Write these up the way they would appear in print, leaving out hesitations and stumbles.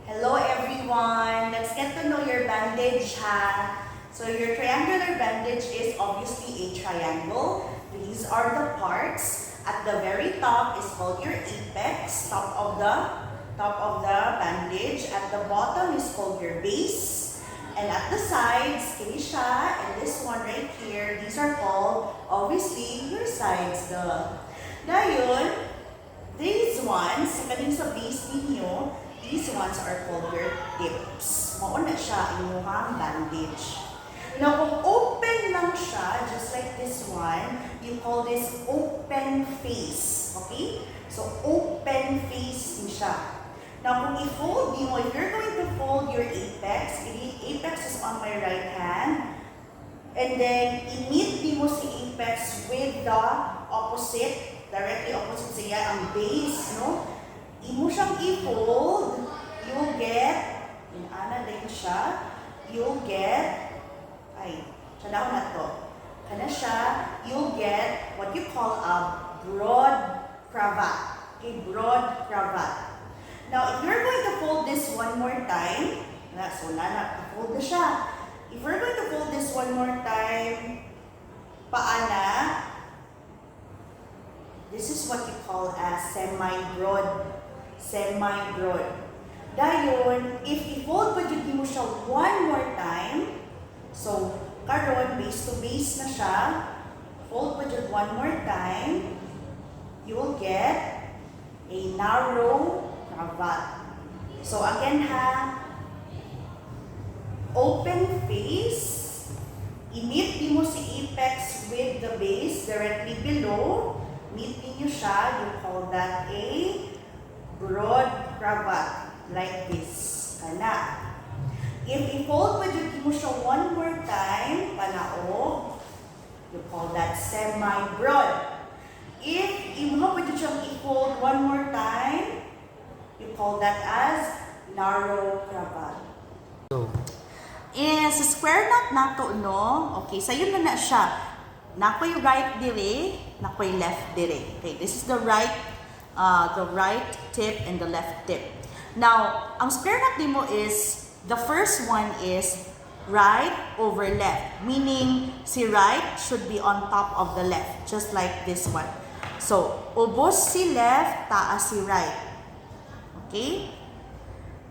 Hello everyone! Let's get to know your bandage ha. So your triangular bandage is obviously a triangle. These are the parts. At the very top is called your apex, top of the bandage. At the bottom is called your base. And at the sides, kini siya, and this one right here, these are called obviously your sides. Dayon, these ones, kaning sa base ninyo, these ones are called your tips. Mauna siya inyong bandage. Now, kung open lang siya, just like this one, you call this open face. Okay? So, open face ni siya. Now, kung i-fold mo, if you're going to fold your apex, apex is on my right hand, and then i-meet mo si apex with the opposite, directly opposite siya, ang base, no? Imo siyang i-fold, you'll get, inana din siya, you'll get, siya na to, kana siya, you'll get what you call a broad cravat. Okay, broad cravat. Now, if you're going to fold this one more time, so fold na siya. If we're going to fold this one more time, paana, this is what you call a semi-broad. Semi-broad. Dayon, if i-fold pa dyan mo siya one more time, so, karon base to base na siya, fold pa dyan one more time, you'll get a narrow cravat. So, again ha, open face, i-meet mo si apex with the base directly below, meet niyo siya, you call that a broad cravat, like this. Kana. If i-fold pa dyan mo siya one more time, panaog, you call that semi-broad. If imo pa dyan siyang i-fold one more time, you call that as narrow cravat. Sa square knot nato, no? Okay, sayo na siya. Nakoy right dire, nakoy left dire. Okay, this is the right tip and the left tip. Now, ang square knot nimo is, the first one is right over left, meaning si right should be on top of the left, just like this one. So, ubos si left, taas si right. Okay?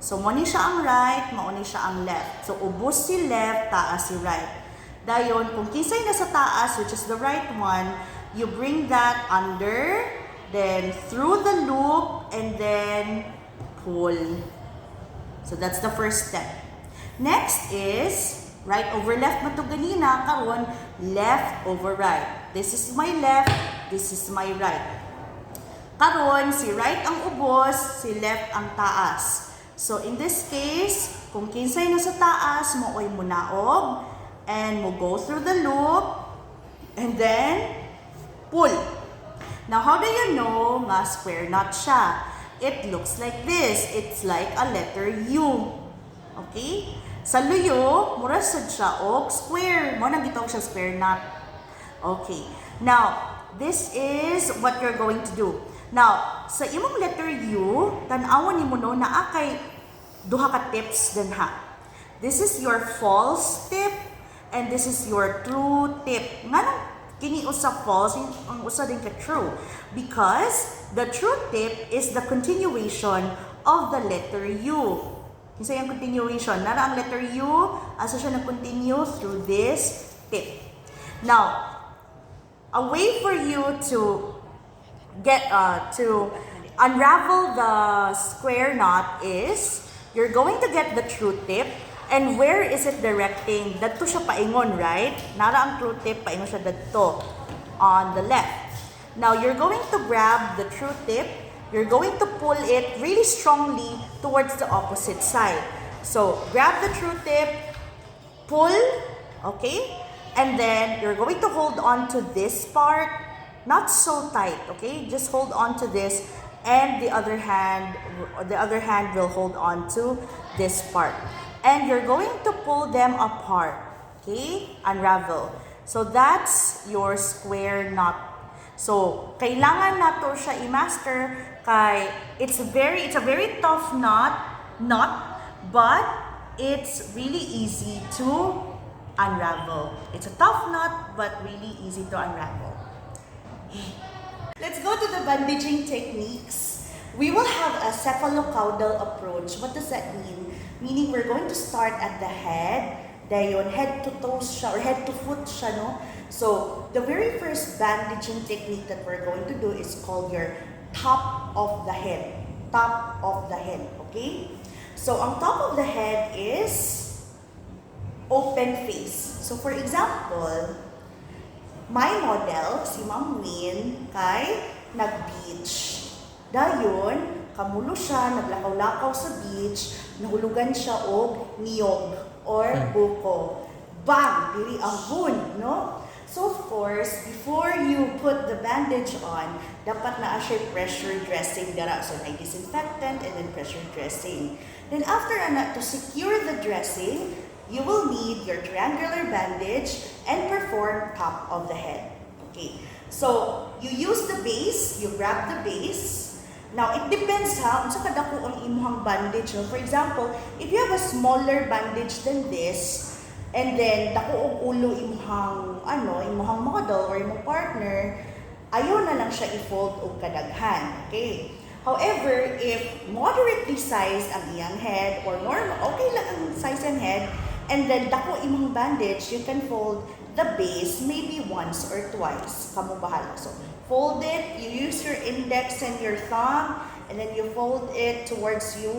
So, mo ni siya ang right, mo ni siya ang left. So, ubos si left, taas si right. Dayon, kung kinsay na sa taas, which is the right one, you bring that under, then through the loop, and then pull. So, that's the first step. Next is, right over left mo to ganina, karon left over right. This is my left, this is my right. Karon, si right ang ubos, si left ang taas. So, in this case, kung kinsay na sa taas, mooy munaog, and mo go through the loop, and then pull. Now, how do you know nga square knot siya? It looks like this. It's like a letter U. Okay? Sa luyo, mura sad siya og square. Mo nang gitawag siya square knot. Okay. Now, this is what you're going to do. Now, sa imong letter U, tan-awon nimo no naa kay duha ka tips din ha. This is your false tip and this is your true tip. Nganong kini usa false, ang usa din ka true, because the true tip is the continuation of the letter U. Kinsa yung continuation? Nara ang letter U, asa siya nag-continue through this tip. Now, a way for you to get to unravel the square knot is you're going to get the true tip. And where is it directing? Dadto siya paingon, right? Nara ang true tip, paingon siya dadto on the left. Now, you're going to grab the true tip. You're going to pull it really strongly towards the opposite side. So, grab the true tip, pull, okay? And then, you're going to hold on to this part, not so tight, okay? Just hold on to this, and the other hand will hold on to this part. And you're going to pull them apart, okay? Unravel. So that's your square knot. So, kailangan nato siya i-master kay it's a very tough knot knot, but it's really easy to unravel. It's a tough knot, but really easy to unravel. Let's go to the bandaging techniques. We will have a cephalocaudal approach. What does that mean? Meaning we're going to start at the head, dayon head to toes siya, or head to foot siya, no? So, the very first bandaging technique that we're going to do is called your top of the head. Top of the head, okay? So, ang top of the head is open face. So, for example, my model, si Ma'am Win, kay nag-beach. Dayon, kamulo siya, naglakaw-lakaw sa beach, nahulugan siya og niyog or buko. Bang! Diri ang hun, no? So, of course, before you put the bandage on, dapat na siya pressure dressing dara. So, may disinfectant and then pressure dressing. Then, after to secure the dressing, you will need your triangular bandage and perform top of the head. Okay. So, you use the base, you grab the base. Now, it depends ha, unsa kadako ang imuhang bandage. No? For example, if you have a smaller bandage than this, and then dako og ulo imuhang imuhang model or imong partner, ayaw na lang siya i-fold og kadaghan. Okay? However, if moderately sized ang iyang head or normal, okay lang ang size and head, and then dako imong bandage, you can fold the base maybe once or twice. Kamu bahala. So, fold it, you use your index and your thumb, and then you fold it towards you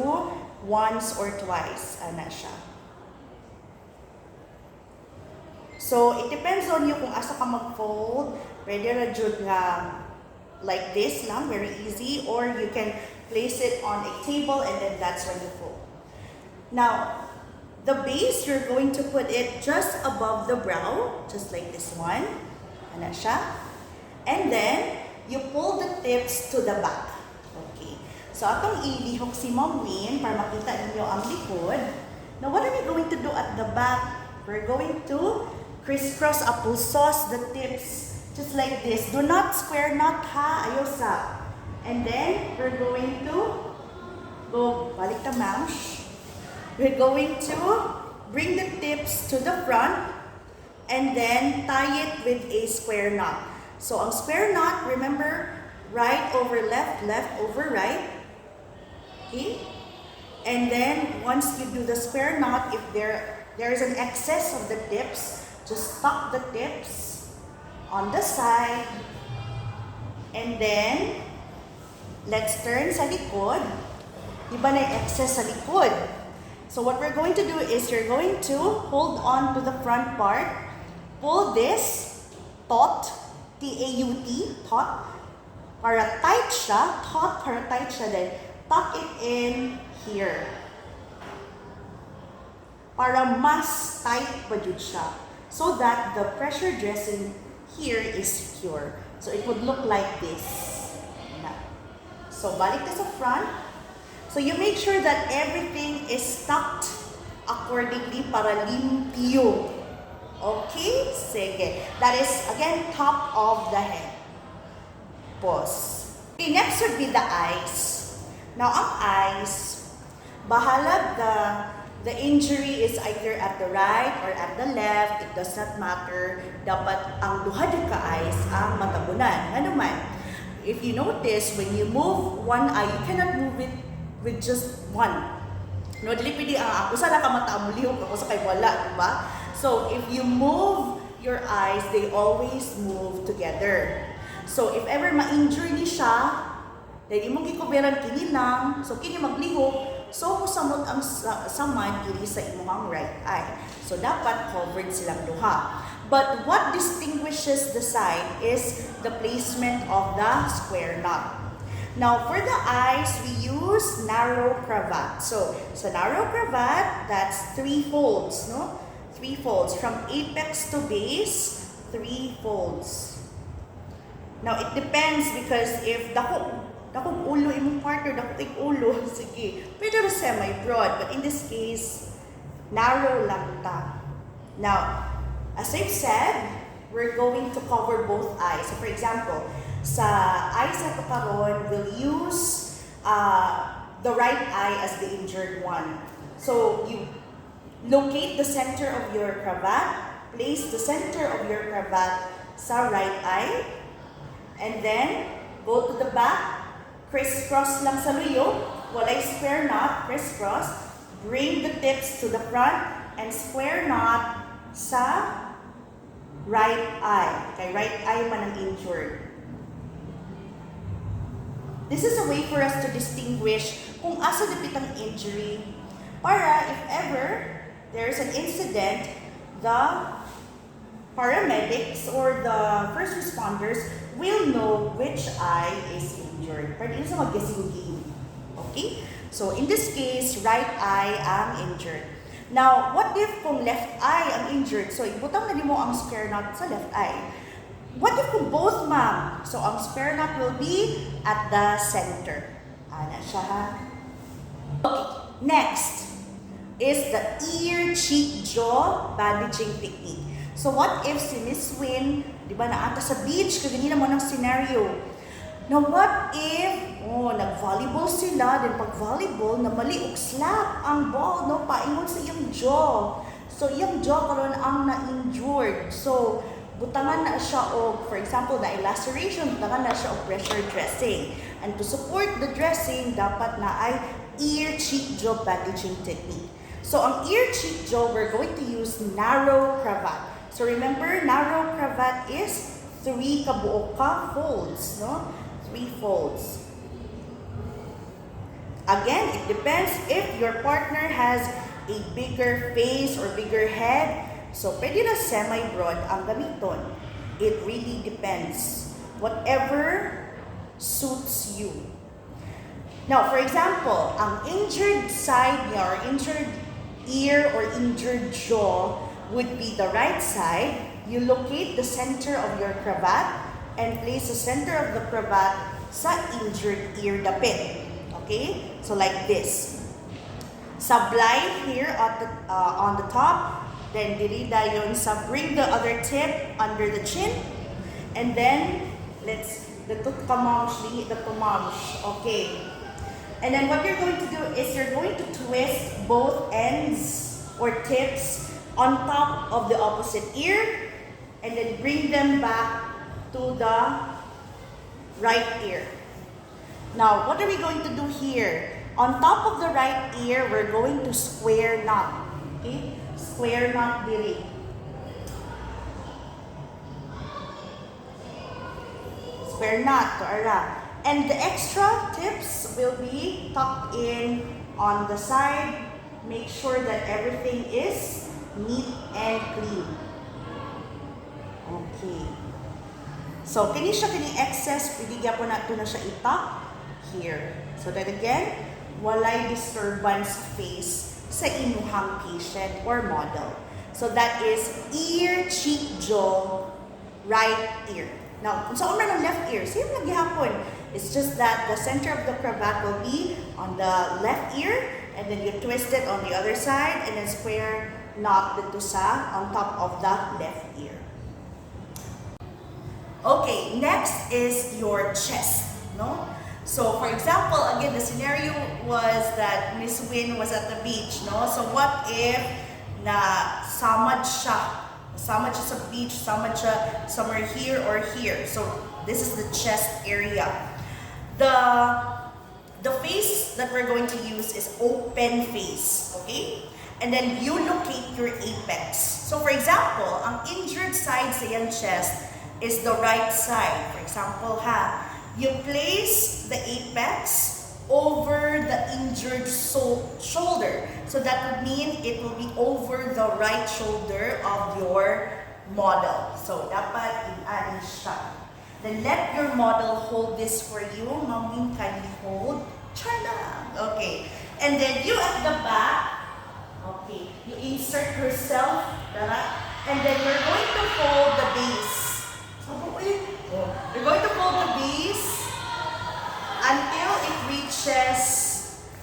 once or twice. Ana siya. So, it depends on you kung asa ka mag-fold. Pwede ra jud nga like this lang, very easy, or you can place it on a table and then that's when you fold. Now, the base, you're going to put it just above the brow, just like this one. Ana siya. And then, you pull the tips to the back. Okay. So, atong ilihok si Ma'am Win para makita ninyo ang likod. Now, what are we going to do at the back? We're going to crisscross applesauce the tips, just like this. Do not square knot ha, ayosa. And then, we're going to go, balik ta mash. We're going to bring the tips to the front and then tie it with a square knot. So, ang square knot, remember, right over left, left over right. Okay? And then, once you do the square knot, if there is an excess of the tips, just tuck the tips on the side. And then, let's turn sa likod. Diba na yung excess sa likod? So, what we're going to do is you're going to hold on to the front part, pull this, taut, T-A-U-T, taut, para tight siya, taut, para tight siya din, tuck it in here. Para mas tight pa jud siya. So that the pressure dressing here is secure. So it would look like this. So balik na sa front. So you make sure that everything is tucked accordingly para limpyo. Okay? Sige. That is, again, top of the head. Pause. Okay, next would be the eyes. Now, ang eyes, bahala the injury is either at the right or at the left. It does not matter. Dapat ang duha ka eyes ang matabunan. Ano man? If you notice, when you move one eye, you cannot move it with just one. No, dili pwede ako sa ka mata mo lihok ako sa kay wala, di ba? So, if you move your eyes, they always move together. So, if ever ma-injure ni siya, dahil imong gikuberan kini lang, so kini maglihok, so musamot ang samad diri sa imong right eye. So, dapat covered silang duha. But what distinguishes the side is the placement of the square knot. Now, for the eyes, we use narrow cravat. So narrow cravat, that's 3 folds, no? 3 folds. From apex to base, 3 folds. Now, it depends because if dakong ulo imong partner, dakong ulo, sige, pwede rin semi-broad. But in this case, narrow lang ta. Now, as I've said, we're going to cover both eyes. So, for example, sa eyes na karon, we'll use the right eye as the injured one. So you locate the center of your cravat, place the center of your cravat sa right eye, and then go to the back, crisscross lang sa luyo, walay square knot, crisscross, bring the tips to the front, and square knot sa right eye. Kay right eye man ang injured. This is a way for us to distinguish kung asa dapit ang injury para if ever there's an incident, the paramedics or the first responders will know which eye is injured. Para din sa mag-guessing game. Okay? So in this case, right eye ang injured. Now, what if kung left eye ang injured? So ibutang na mo ang square knot sa left eye. What if kung both, ma'am? So, ang square knot will be at the center. Ana siya, ha? Okay, next is the ear, cheek, jaw bandaging technique. So, what if si Miss Win, di ba, naata sa beach, kaganina mo ng scenario. Now, what if, nag-volleyball sila, then pag-volleyball, na mali og slap ang ball, no? Paingon sa iyang jaw. So, iyang jaw karon ang na-injured. So, butangan na siya o, for example, na laceration, butangan na siya o pressure dressing. And to support the dressing, dapat na ay ear, cheek, jaw bandaging technique. So, ang ear, cheek, jaw, we're going to use narrow cravat. So, remember, narrow cravat is 3 kabuok ka folds, no? 3 folds. Again, it depends if your partner has a bigger face or bigger head. So, pwede na semi-broad ang gamiton. It really depends. Whatever suits you. Now, for example, ang injured side niya or injured ear or injured jaw would be the right side. You locate the center of your cravat and place the center of the cravat sa injured ear dapit. Okay? So, like this. Sablay here at the, on the top. Then, diri dayon sa bring the other tip under the chin. And then, let's, the tutkamansh, the tumansh. Okay. And then, what you're going to do is you're going to twist both ends or tips on top of the opposite ear. And then, bring them back to the right ear. Now, what are we going to do here? On top of the right ear, we're going to square knot. Okay? Square knot diri. Square knot to ara. And the extra tips will be tucked in on the side. Make sure that everything is neat and clean. Okay. So, kini siya kini excess, pwede gyapon nato na siya itak here. So that again, walay disturbance face sa inyong patient or model. So that is ear, cheek, jaw, right ear. Now, kung saan man ang left ear, same lang gihapon. It's just that the center of the cravat will be on the left ear, and then you twist it on the other side, and then square knot dito sa on top of the left ear. Okay, next is your chest, no? So, for example, again, the scenario was that Miss Win was at the beach, no? So, what if na samad siya? Samad siya sa beach, samad siya somewhere here or here. So, this is the chest area. The face that we're going to use is open face, okay? And then, you locate your apex. So, for example, ang injured side sa iyang chest is the right side. For example, you place the apex over the injured shoulder. So that would mean it will be over the right shoulder of your model. So dapat in-ani siya. Then let your model hold this for you. Ma'am, kindly hold. Charla. Okay. And then you at the back. Okay. You insert yourself. And then you're going to fold the base. You're going to fold the base until it reaches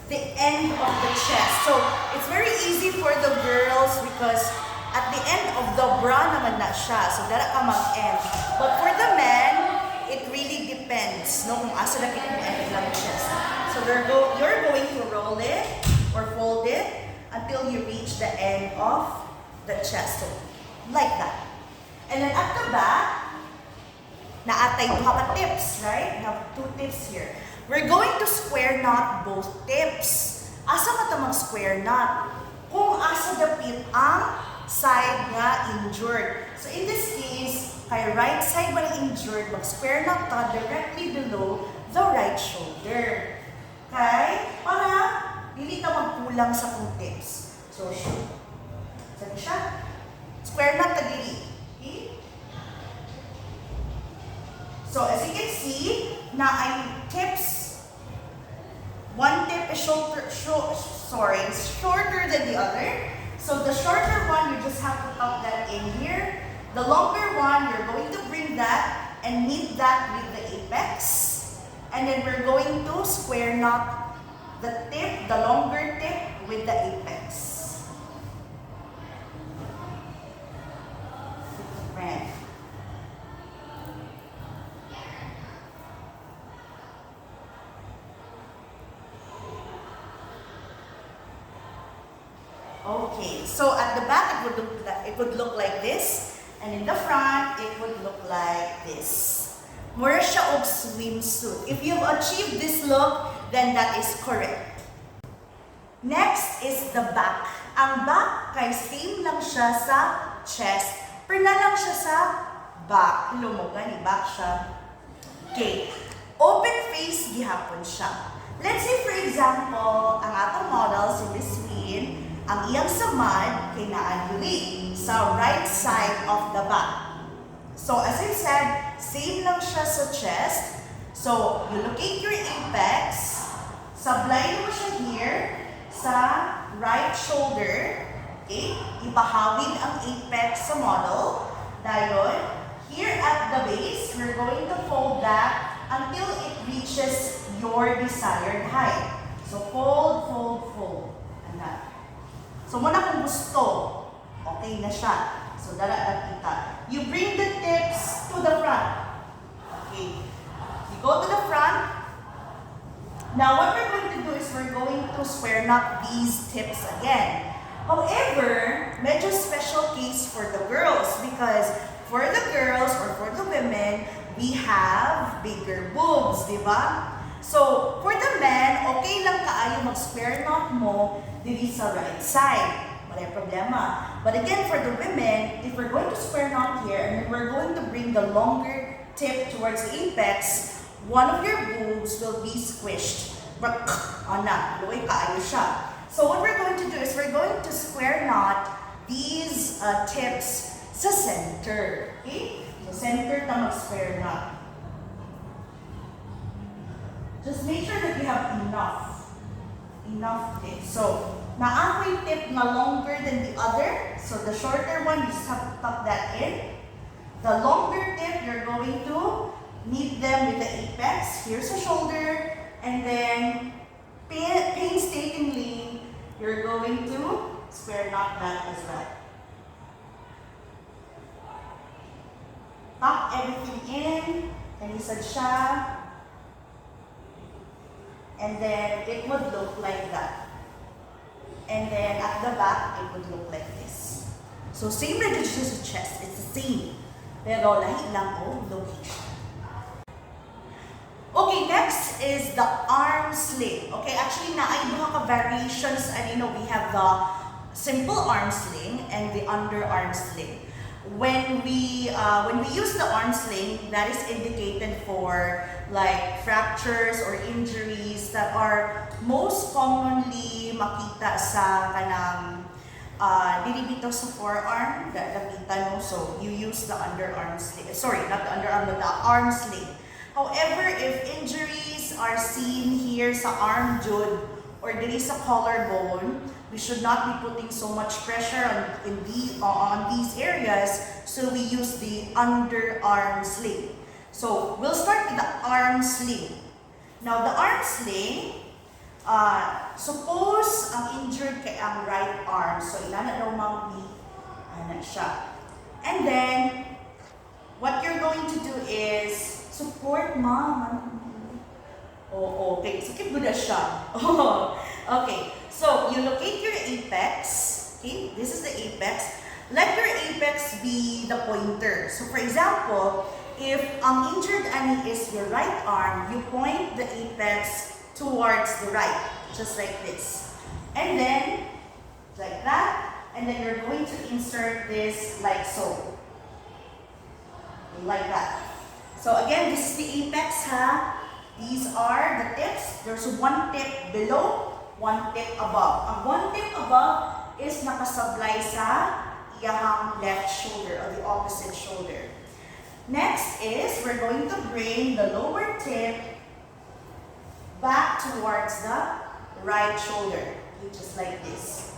the end of the chest. So, it's very easy for the girls because at the end of the bra naman na siya. So, dala ka mag-end. But for the men, it really depends, no? Kung asa na end ng chest. So, So you're going to roll it or fold it until you reach the end of the chest. So, like that. And then at the back, naatay duha ka tips, right? We have 2 tips here. We're going to square knot both tips. Asa ka ta mag-square knot? Kung asa dapit ang side nga injured. So in this case, kay right side man injured, mag-square knot ta directly below the right shoulder. Okay? Para dili ta magkulang sa kung tips. So, saan siya? Square knot ta dili. Okay? So, as you can see, na ay tips. One tip is shorter than the other. So, the shorter one, you just have to tuck that in here. The longer one, you're going to bring that and meet that with the apex. And then we're going to square knot the tip, the longer tip, with the apex. Right. Okay, so at the back it would look like this, and in the front it would look like this. Mura siya og swimsuit. If you've achieved this look, then that is correct. Next is the back. Ang back kay same lang siya sa chest, pero na lang siya sa back. Lumugan, back siya. Okay, open face gihapon siya. Let's say for example, ang atong models in this screen, ang iyang samad kay naaduli sa right side of the back. So as I said, same lang siya sa chest. So you locate your apex, sablay mo siya here sa right shoulder. Okay? Ipahawid ang apex sa model. Dayon, here at the base, we're going to fold that until it reaches your desired height. So fold, fold, fold. And that. So muna kung gusto, okay na siya. So dala kita. You bring the tips to the front. Okay. You go to the front. Now what we're going to do is we're going to square knot these tips again. However, medyo special case for the girls because for the girls or for the women, we have bigger boobs, di ba? So, for the men, okay lang kaayo mag-square knot mo dili sa right side. Wala problema. But again, for the women, if we're going to square knot here and we're going to bring the longer tip towards the apex, one of your boobs will be squished. Ana, luoy kaayo siya. So what we're going to do is we're going to square knot these tips sa center. Okay? So center na mag-square knot. Just make sure that you have enough tips. So, naamoy tip na longer than the other. So, the shorter one, you just have to tuck that in. The longer tip, you're going to meet them with the apex. Here's the shoulder. And then, painstakingly, you're going to square knot that as well. Tuck everything in. And isad siya. And then it would look like that. And then at the back, it would look like this. So same reduction sa chest, it's the same. Pero lahi lang o location. Okay, next is the arm sling. Okay, actually naay duha ka variations and we have the simple arm sling and the underarm sling. When we use the arm sling, that is indicated for like fractures or injuries that are most commonly makita sa kanang dili bitaw sa forearm, nakita no. So you use the underarm sling. Sorry, not the underarm, but the arm sling. However, if injuries are seen here sa arm jud or dili sa collarbone, we should not be putting so much pressure on these areas, so we use the underarm sling. So, we'll start with the arm sling. Now, the arm sling, suppose ang injured kay ang right arm. So, ilana daw ma'am siya. And then, what you're going to do is support ma'am. Oo, okay. Sakit mo na siya. Oh, okay. So, you locate your apex. Okay, this is the apex. Let your apex be the pointer. So, for example, if ang injured ani is your right arm, you point the apex towards the right, just like this. And then, like that. And then you're going to insert this like so. Like that. So again, this is the apex, ha? These are the tips. There's one tip below, one tip above. Ang one tip above is nakasablay sa iyahang left shoulder or the opposite shoulder. Next is we're going to bring the lower tip back towards the right shoulder, just like this.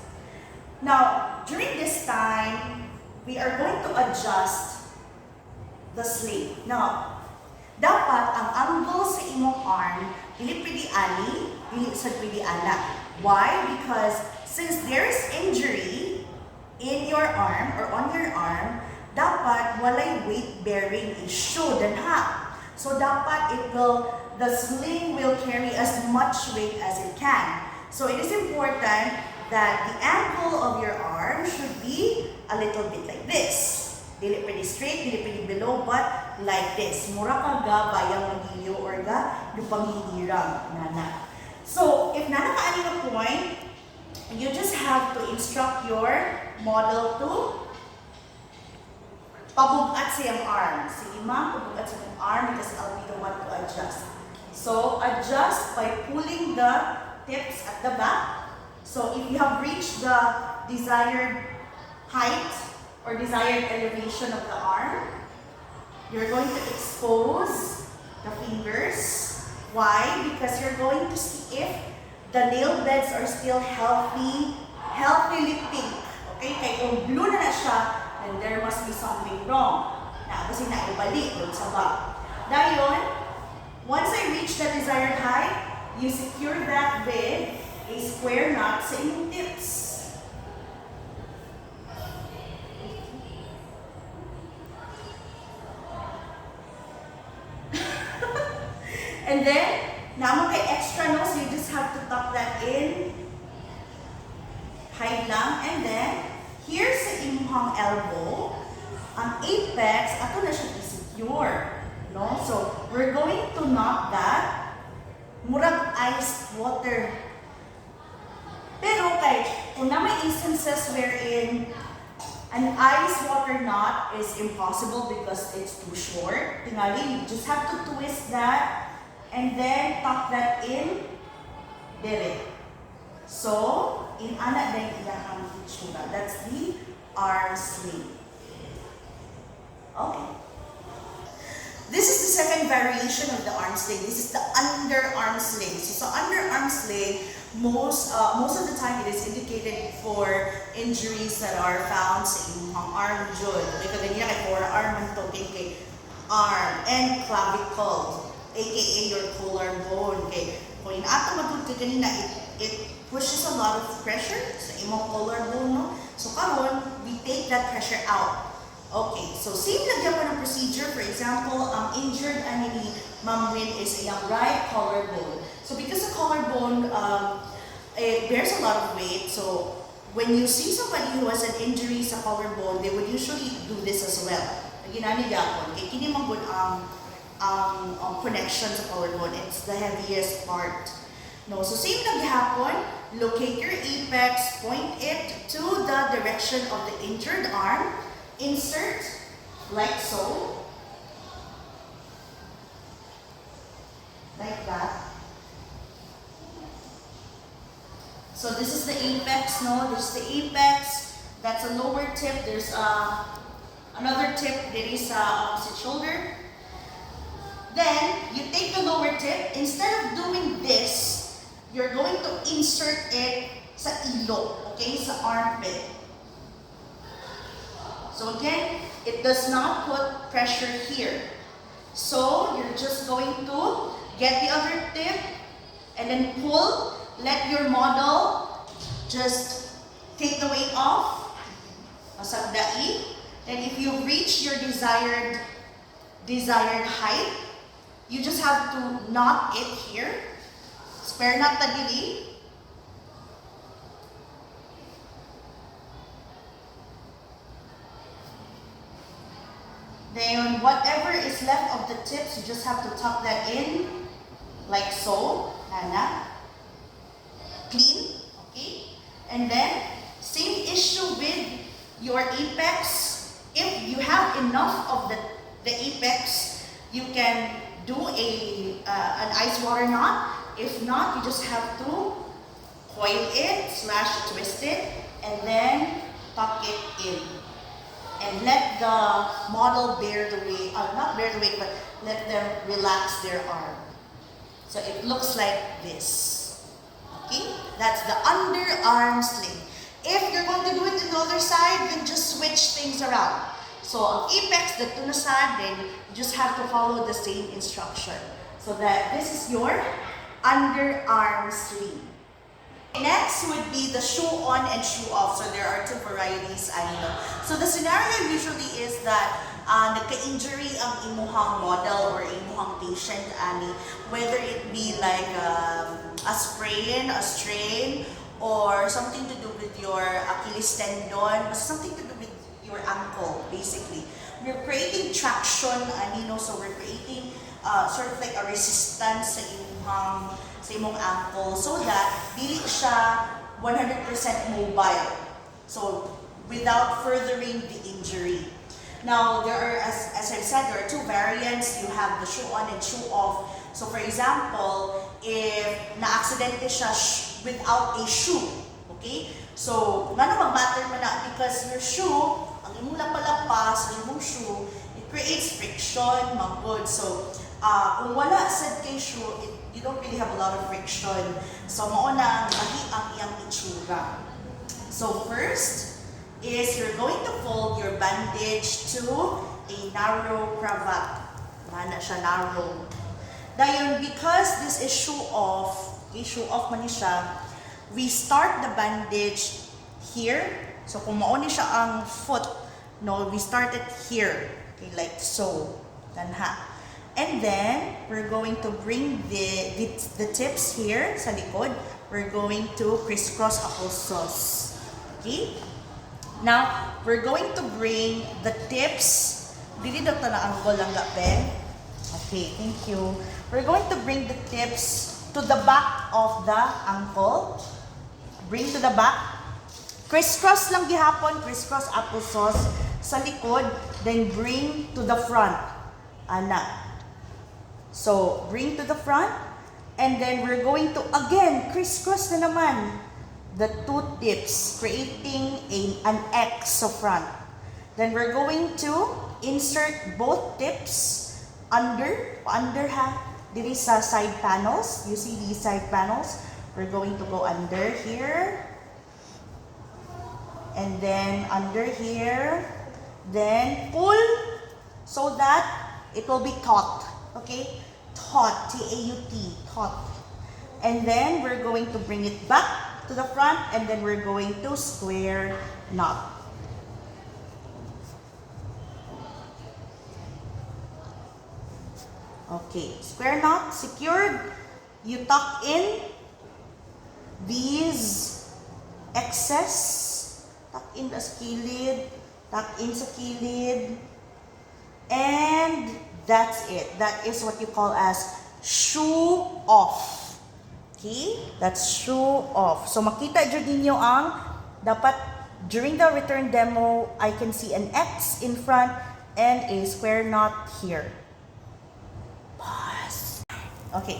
Now, during this time, we are going to adjust the sling. Now, dapat ang angle sa imong arm, dili pwede ani, dili sad pwede ana. Why? Because since there is injury in your arm or on your arm, dapat walay weight bearing issue danha. So dapat the sling will carry as much weight as it can. So it is important that the angle of your arm should be a little bit like this. Dili pwede straight, dili pwede below, but like this. Mura ka ga bayang magiliw or ga lupang nana. So, if nana ka ani nga point, you just have to instruct your model to pabugat sa iyang arm. Sige ma, pabugat sa iyang arm because I'll be the one to adjust. So, adjust by pulling the tips at the back. So, if you have reached the desired height, or desired elevation of the arm, you're going to expose the fingers. Why? Because you're going to see if the nail beds are still healthily pink. Okay? Kaya kung blue na siya, then there must be something wrong. Na, kasi naibalik doon sa back. Dayon, once I reach the desired height, you secure that with a square knot sa inyong tips. And then, naman kay extra nose, you just have to tuck that in. Hide lang. And then, here sa imuhang elbow, ang apex, ato na siya i-secure. No? So, we're going to knot that. Murag iced water. Pero kay, kung na may instances wherein an ice water knot is impossible because it's too short, tingali, you just have to twist that and then tuck that in dire. So, in ana din iyahang itsura. That's the arm sling. Okay. This is the second variation of the arm sling. This is the underarm sling. So, sa underarm sling, most of the time it is indicated for injuries that are found sa imong arm jud. Okay, kaganya kay forearm man to kay arm and clavicle, aka your collarbone. Okay, kung inato matud kanina, it pushes a lot of pressure sa imong collarbone, no? So karon we take that pressure out. Okay, so same lagyan pa ng procedure. For example, ang injured ani ni Ma'am Win is yung right collarbone. So because the collarbone, it bears a lot of weight. So when you see somebody who has an injury sa collarbone, they would usually do this as well. Ginani gyapon kay kini man gud ang connection sa collarbone. It's the heaviest part. No, so same lang gyapon. Locate your apex, point it to the direction of the injured arm. Insert like so. Like that. So this is the apex, no? This is the apex. That's a lower tip. There's another tip that is opposite shoulder. Then you take the lower tip. Instead of doing this, you're going to insert it sa ilok, okay? Sa armpit. So again, it does not put pressure here. So you're just going to get the other tip and then pull. Let your model just take the weight off. Masagdai. Then if you reach your desired height, you just have to knot it here. Square knot na dili. Then whatever is left of the tips, you just have to tuck that in like so. Nana. Clean. Okay? And then, same issue with your apex. If you have enough of the apex, you can do an ice water knot. If not, you just have to coil it, / twist it, and then tuck it in. And let the model bear the weight, not bear the weight, but let them relax their arm. So it looks like this. Okay? That's the underarm sling. If you're going to do it on the other side, then just switch things around. So ang apex, the na side, then you just have to follow the same instruction. So that this is your underarm sling. Next would be the shoe on and shoe off. So there are 2 varieties. So the scenario usually is that nagka-injury ang imuhang model or imuhang patient, whether it be like a sprain, a strain, or something to do with your Achilles tendon, something to do with your ankle, basically. We're creating traction, so we're creating sort of like a resistance sa imong ankle so that dili siya 100% mobile. So without furthering the injury. Now there are, as I've said, there are 2 variants. You have the shoe on and shoe off. So for example, if na-accidente siya without a shoe, okay? So nga na mag-matter man na because your shoe, ang imong lapalapas, ang imong shoe, it creates friction, good. So kung wala sad kay shoe, you don't really have a lot of friction. So, mauna mahi ang iyang itsura. So, first is you're going to fold your bandage to a narrow cravat. Nana siya narrow. Dayon, because this is shoe off man ni siya, we start the bandage here. So, kung mauni siya ang foot, we start it here. Okay, like so. Tanha. And then, we're going to bring the tips here sa likod. We're going to crisscross applesauce. Okay? Now, we're going to bring the tips. Dili daw ta na angle lang gape. Okay, thank you. We're going to bring the tips to the back of the ankle. Bring to the back. Crisscross lang gihapon, crisscross applesauce sa likod. Then, bring to the front. Ana. So, bring to the front, and then we're going to, again, crisscross na naman the 2 tips, creating an X sa front. Then we're going to insert both tips under diri sa side panels. You see these side panels? We're going to go under here, and then under here, then pull so that it will be taut. Okay? Taut, T-A-U-T, taut. And then we're going to bring it back to the front, and then we're going to square knot. Okay, square knot secured. You tuck in these excess, tuck in the kilid, tuck in sa kilid, and that's it. That is what you call as shoe off. Okay? That's shoe off. So, makita dyan ninyo ang dapat during the return demo, I can see an X in front and a square knot here. Pause. Okay.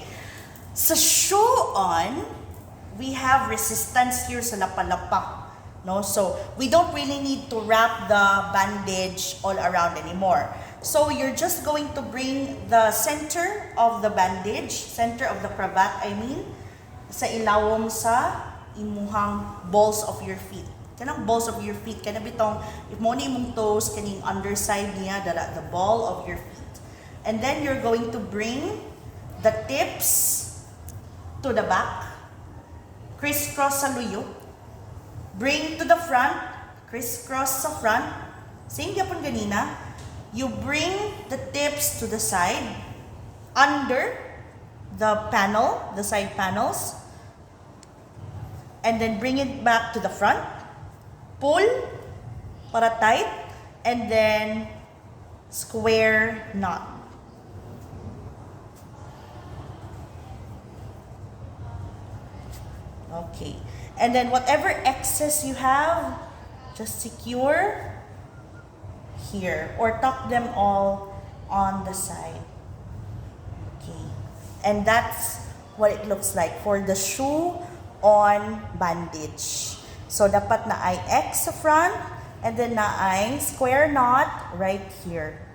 Sa shoe on, we have resistance here sa lapalapa. No? So, we don't really need to wrap the bandage all around anymore. So, you're just going to bring the center of the bandage, center of the cravat, sa ilawom sa imuhang balls of your feet. Kanang balls of your feet, kana bitong, if mo ni imong toes, kaning underside niya, the ball of your feet. And then, you're going to bring the tips to the back, crisscross sa luyo, bring to the front, crisscross sa front, same yapon ganina. You bring the tips to the side, under the panel, the side panels, and then bring it back to the front. Pull para tight, and then square knot. Okay, and then whatever excess you have, just secure here or tuck them all on the side. Okay, and that's what it looks like for the shoe on bandage. So dapat na ay X sa front and then na ay square knot right here.